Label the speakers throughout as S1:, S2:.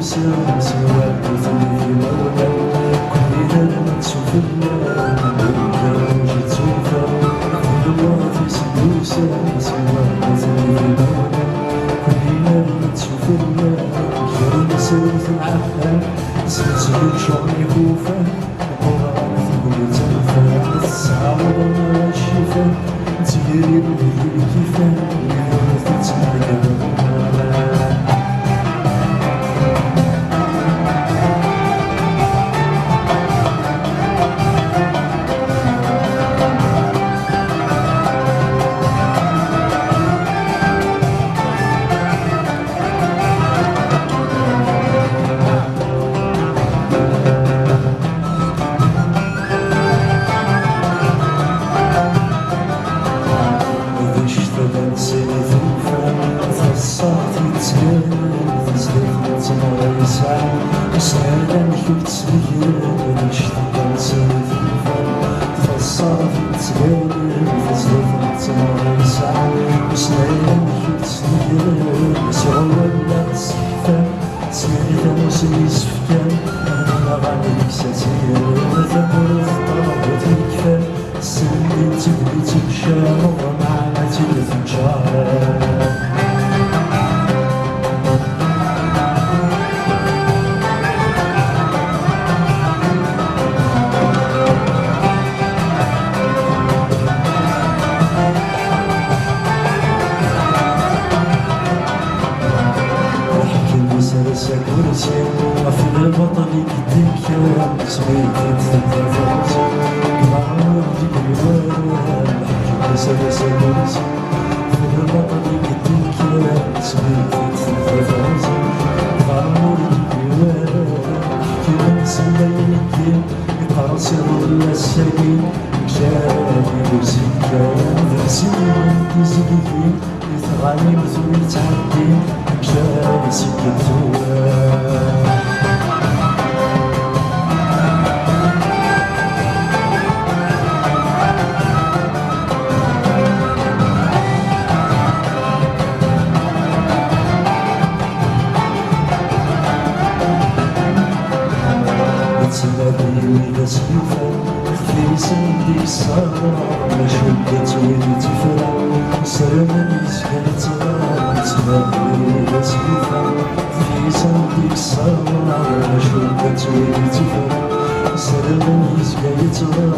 S1: سوا سوا مثلي في مولا كلنا لما تشوف الله جيت سوفا كل الله في سدوسا سوا مثلي في مولا كلنا لما تشوف الله كلنا سوا في العفان سلسلة شعري خوفا وقرارة تقول تنفى الصعب وما الشفا تقريب بهي كيفا ويوم تتمنى وسهلا كنت سليان اشتغل سلفا تفصل في تسليان فزلفا تمر يسعى وسهلا كنت سليان سعوى الناس سفا سيدا وسلي سفكان انا غادي كساتيان ثمر الضرب وتكفى سلي تبني تمشى ومعنا تلف نجار سكرتي في البطل يديك سويتي تتفرجي كبار ديك الوالد حكي سكرتي في البطل يديك سويتي تتفرجي كبار ديك الوالد حكي نسميكي يقرا سر السكين جاري وزكان ذكسين تزكي يتغني بزوي تعدي جاري سكتو في سندي الصغار ما شدت ويدي فرا سلام يسكن ترى تلاقي سيفا في سندي الصغار ما شدت ويدي فرا سلام يسكن ترى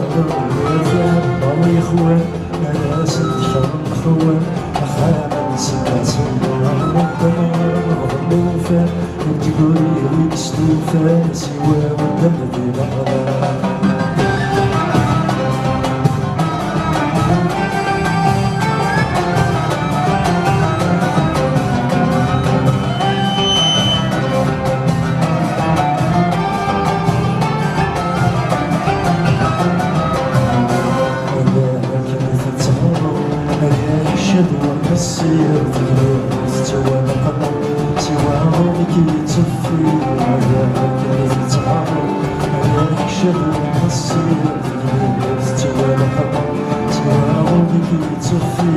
S1: ويا الله يا خوان انا سد شرم خوان اخانا سكات الله ربنا مغلوفا وتقولي ويك ستوفا سوا ودم دي الغلا السير تغير استوى القمر سواه لكي تفي عذابك تتعامل عليك شر السير تغير استوى القمر سواه لكي تفي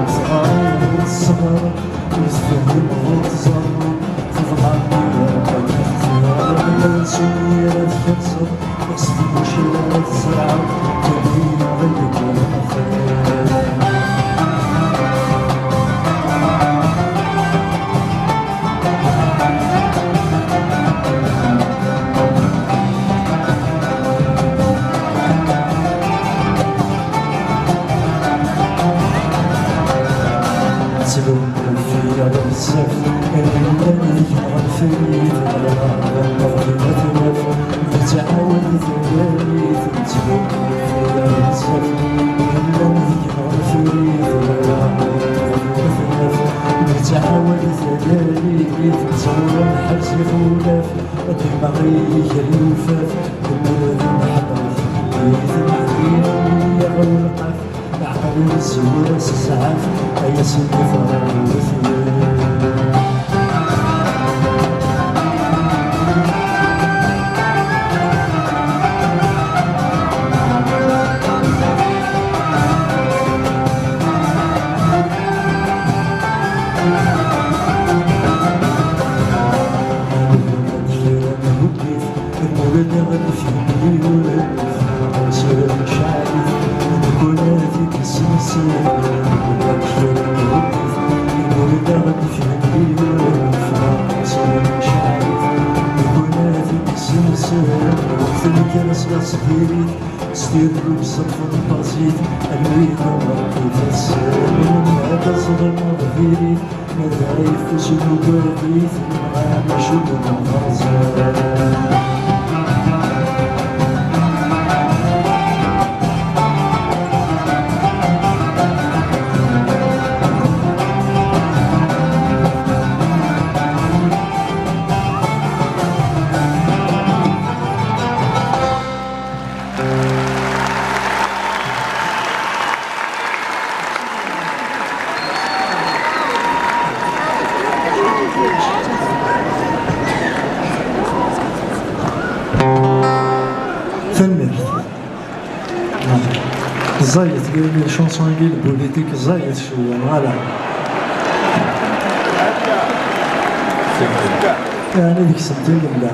S1: الصغار والصغار وتفهم وتزرر تضمعني راك اختيار سيرة تكسر قصد مشيرة تزرع تبين غيرك الخير تلوم فيا بزاف اللي يجمع فيا والله تلف تعاود ثلاث تلوم فيا بزاف اللي يجمع فيا تلف تعاود ثلاث تصور الحبس يخولف دماغي الوفاف كل ذي حضر في المدينة والقاف عقل الزور سسعاف أي سيدي فرار غادي فيها ندير فيها صغير شعريت البنات يتسلسل وقت اللي كان صغار صغيرين ستير بالصدف البسيط البيضة مركي تسال من هذا صغير مغفيري ماذا يفوز المبادئ معانا شد المغازل Tamurt. زايد لي شونسون ديال البوليتيك زايد شويه فوالا يعني ديك السنتين اللي